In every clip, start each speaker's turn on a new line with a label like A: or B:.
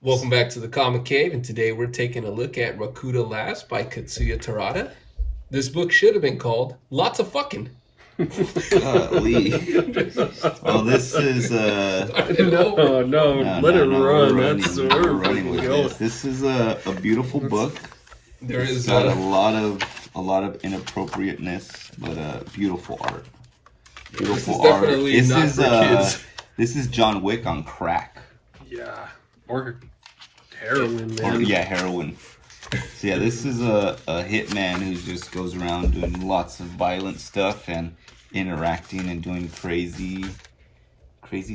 A: Welcome back to the Comic Cave, and today we're taking a look at Rakuda Last by Katsuya Terada. This book should have been called Lots of Fucking.
B: Golly. Well, this is
C: No, let it run. That's where
B: we're
C: we're
B: running with
C: going.
B: this. This is a beautiful book.
A: There
B: It's
A: is
B: got a lot of inappropriateness, but beautiful art. Beautiful
A: This is definitely
B: art.
A: not for kids.
B: This is John Wick on crack.
C: Yeah, or heroin,
B: Or,
C: man.
B: yeah, heroin. So yeah, this is a hitman who just goes around doing lots of violent stuff and interacting and doing crazy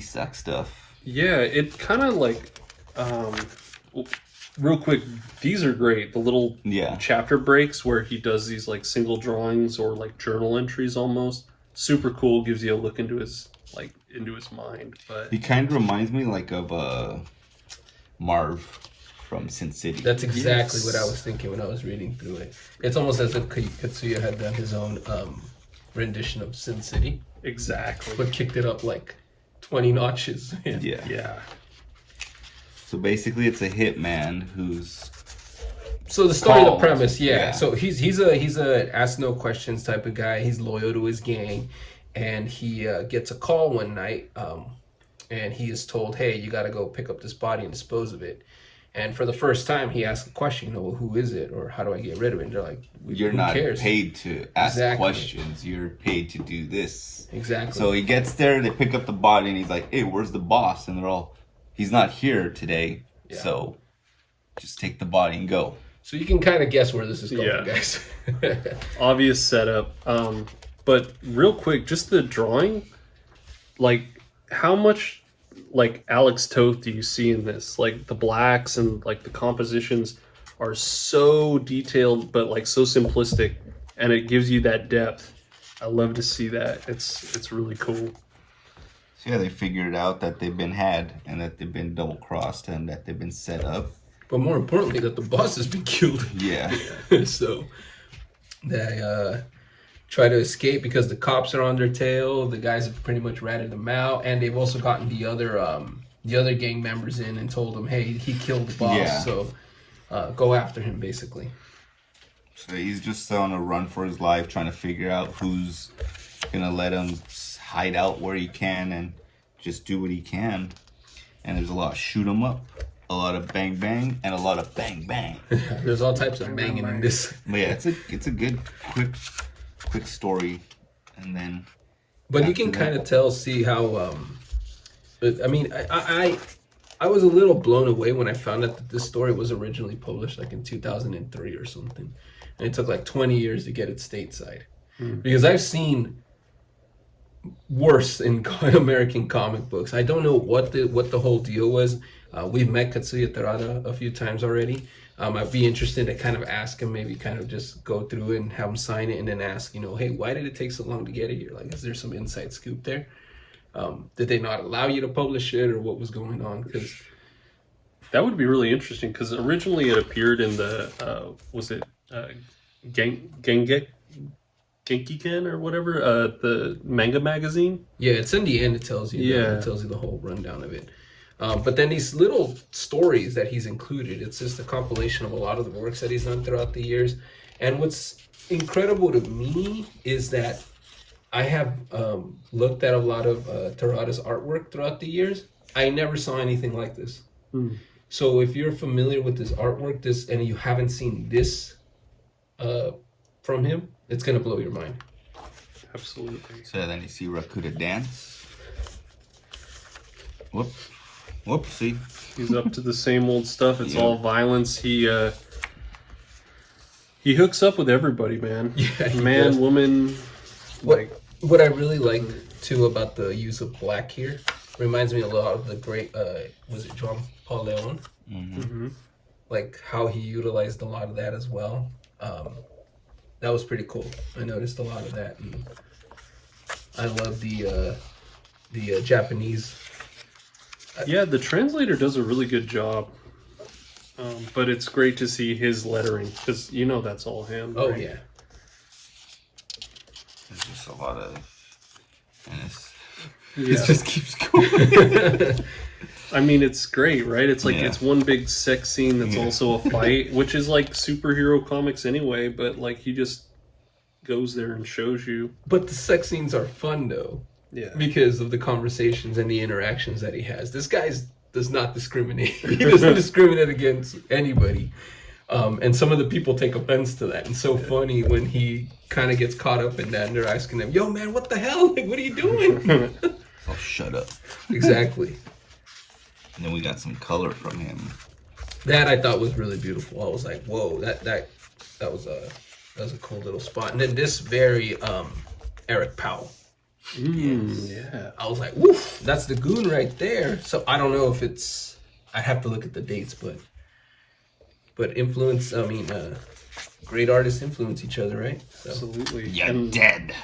B: sex stuff.
C: Yeah, it kind of like, real quick, these are great. The little chapter breaks where he does these like single drawings or like journal entries almost. Super cool. Gives you a look into his mind. But
B: He kind of reminds me like of Marv from Sin City.
A: That's exactly what I was thinking when I was reading through it. It's almost as if Katsuya had done his own rendition of Sin City,
C: exactly.
A: but kicked it up like 20 notches.
C: Yeah.
B: So basically, it's a hitman who's
A: So the story,
B: Called.
A: the premise,
B: Yeah.
A: So he's a ask no questions type of guy. He's loyal to his gang, and he gets a call one night, and he is told, "Hey, you got to go pick up this body and dispose of it." And for the first time, he asks a question, well, who is it, or how do I get rid of it? And they're like,
B: you're
A: who
B: not
A: cares?
B: paid to ask
A: Exactly.
B: questions. You're paid to do this.
A: Exactly.
B: So he gets there. They pick up the body, and he's like, "Hey, where's the boss?" And they're all, "He's not here today.
A: Yeah.
B: So just take the body and go."
A: So you can kind of guess where this is going,
C: Yeah.
A: guys.
C: Obvious setup. But real quick, just the drawing, like how much like Alex Toth do you see in this? Like the blacks and like the compositions are so detailed but like so simplistic, and it gives you that depth. I love to see that. It's really cool.
B: So yeah, they figured out that they've been had and that they've been double crossed and that they've been set up.
A: But more importantly, that the boss has been killed.
B: Yeah.
A: So they try to escape because the cops are on their tail. The guys have pretty much ratted them out, and they've also gotten the other gang members in and told them, "Hey, he killed the boss,
B: Yeah.
A: so go after him." Basically,
B: So he's just on a run for his life, trying to figure out who's gonna let him hide out where he can and just do what he can. And there's a lot of shoot 'em up, a lot of bang bang, and a lot of bang bang.
A: there's all types of banging in this.
B: But yeah, it's a good quick story, and then.
A: But you can kind of see how. I mean, I was a little blown away when I found out that this story was originally published like in 2003 or something, and it took like 20 years to get it stateside. Because I've seen worse in American comic books. I don't know what the whole deal was. We've met Katsuya Terada a few times already. I'd be interested to kind of ask him, maybe kind of just go through it and have him sign it, and then ask, hey, why did it take so long to get it here? Like, is there some inside scoop there? Did they not allow you to publish it, or what was going on? Because
C: That would be really interesting because originally it appeared in the was it Genkiken or whatever, the manga magazine.
A: yeah, it's in the end. It tells you.
C: Yeah.
A: It tells you the whole rundown of it. But then these little stories that he's included, it's just a compilation of a lot of the works that he's done throughout the years. And what's incredible to me is that I have looked at a lot of Terada's artwork throughout the years. I never saw anything like this. So if you're familiar with this artwork, and you haven't seen this from him, it's gonna blow your mind.
C: Absolutely.
B: So then you see Rakuda dance. Whoopsie.
C: He's up to the same old stuff. It's
B: Yeah.
C: all violence. He hooks up with everybody, man.
A: Yeah, he
C: Man,
A: does.
C: woman. Like,
A: What I really like too about the use of black here reminds me a lot of the great was it Jean Paul Leon? Like how he utilized a lot of that as well. That was pretty cool. I noticed a lot of that, and I love the Japanese.
C: yeah, the translator does a really good job. But it's great to see his lettering because that's all him.
A: Oh
C: right?
A: yeah.
B: There's just a lot of, and
C: Yeah.
B: it just keeps going.
C: I mean, it's great, right? It's like
B: Yeah.
C: it's one big sex scene that's also a fight, which is like superhero comics anyway. But like he just goes there and shows you.
A: But the sex scenes are fun though,
C: Yeah.
A: because of the conversations and the interactions that he has. This guy does not discriminate. He doesn't discriminate against anybody. And some of the people take offense to that. And so funny when he kind of gets caught up in that and they're asking him, yo, man, what the hell? Like, what are you doing?
B: Oh, shut up.
A: Exactly.
B: And then we got some color from him.
A: That I thought was really beautiful. I was like, whoa, that was a cool little spot. And then this very Eric Powell.
C: Yeah.
A: I was like, woof, that's the goon right there. So I don't know if it's, I have to look at the dates, but influence, I mean, great artists influence each other, right? So.
C: Absolutely.
B: You're
C: And
B: dead.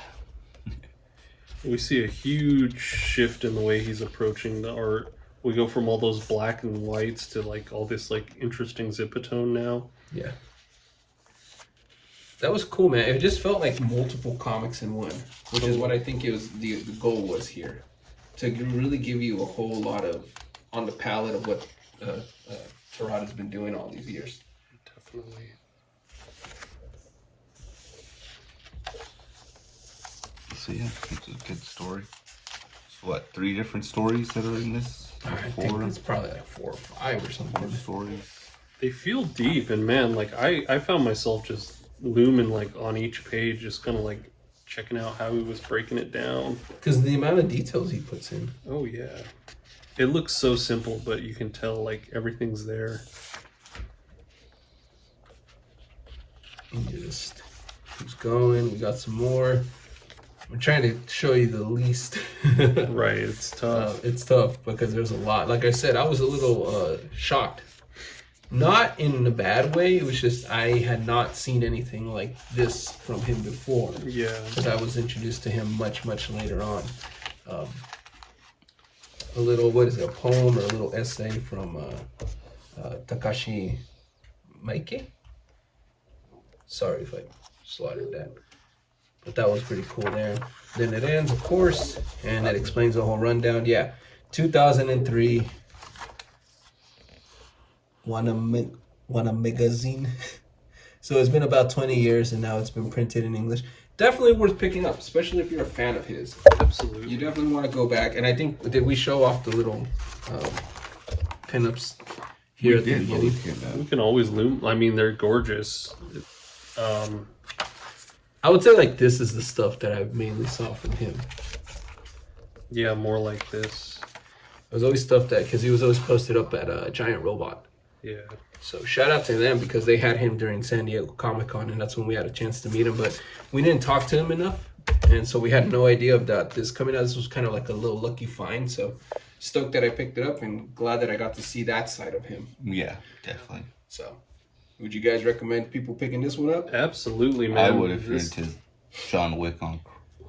C: we see a huge shift in the way he's approaching the art. We go from all those black and whites to like all this like interesting zipatone now.
A: Yeah. That was cool, man. It just felt like multiple comics in one, which is what I think it was the goal was here. To really give you a whole lot of, on the palette of what Terada's been doing all these years.
C: Definitely.
B: So yeah, it's a good story. So what, 3 different stories that are in this?
A: I think it's probably like 4 or 5 or something.
B: 4 stories.
C: They feel deep, and man, like I found myself just looming like on each page, just kind of like checking out how he was breaking it down.
A: Because the amount of details he puts in.
C: Oh yeah, it looks so simple, but you can tell like everything's there.
A: He just keeps going. We got some more. I'm trying to show you the least.
C: Right, it's tough.
A: It's tough because there's a lot. Like I said, I was a little shocked. Not in a bad way. It was just I had not seen anything like this from him before.
C: Yeah.
A: Because I was introduced to him much, much later on. A little, what is it, a poem or a little essay from Takashi Miike? Sorry if I slaughtered that. But that was pretty cool there. Then it ends, of course, and it explains the whole rundown. Yeah, 2003. Wanna magazine. So it's been about 20 years and now it's been printed in English. Definitely worth picking up, especially if you're a fan of his.
C: Absolutely.
A: You definitely want to go back. And I think, did we show off the little pinups here at the beginning?
C: We can always loom. I mean, they're gorgeous.
A: I would say like this is the stuff that I mainly saw from him.
C: Yeah, more like this.
A: It was always stuff that, because he was always posted up at Giant Robot.
C: Yeah.
A: So shout out to them because they had him during San Diego Comic-Con and that's when we had a chance to meet him. But we didn't talk to him enough. And so we had no idea of that. This coming out, this was kind of like a little lucky find. So stoked that I picked it up and glad that I got to see that side of him.
B: Yeah, definitely.
A: So would you guys recommend people picking this one up?
C: Absolutely, man.
B: I would if you're into John Wick on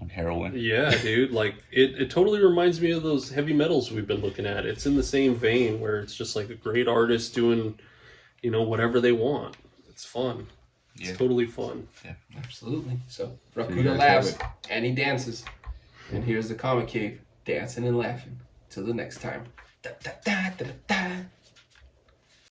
B: heroin.
C: Yeah, dude. Like it totally reminds me of those heavy metals we've been looking at. It's in the same vein where it's just like a great artist doing, you know, whatever they want. It's fun. It's totally fun.
B: Yeah,
A: Absolutely. So
B: you
A: Rakuda
B: guys
A: laughs
B: have it.
A: and he dances. And here's the comic cave dancing and laughing. Till the next time. Da, da, da, da, da, da.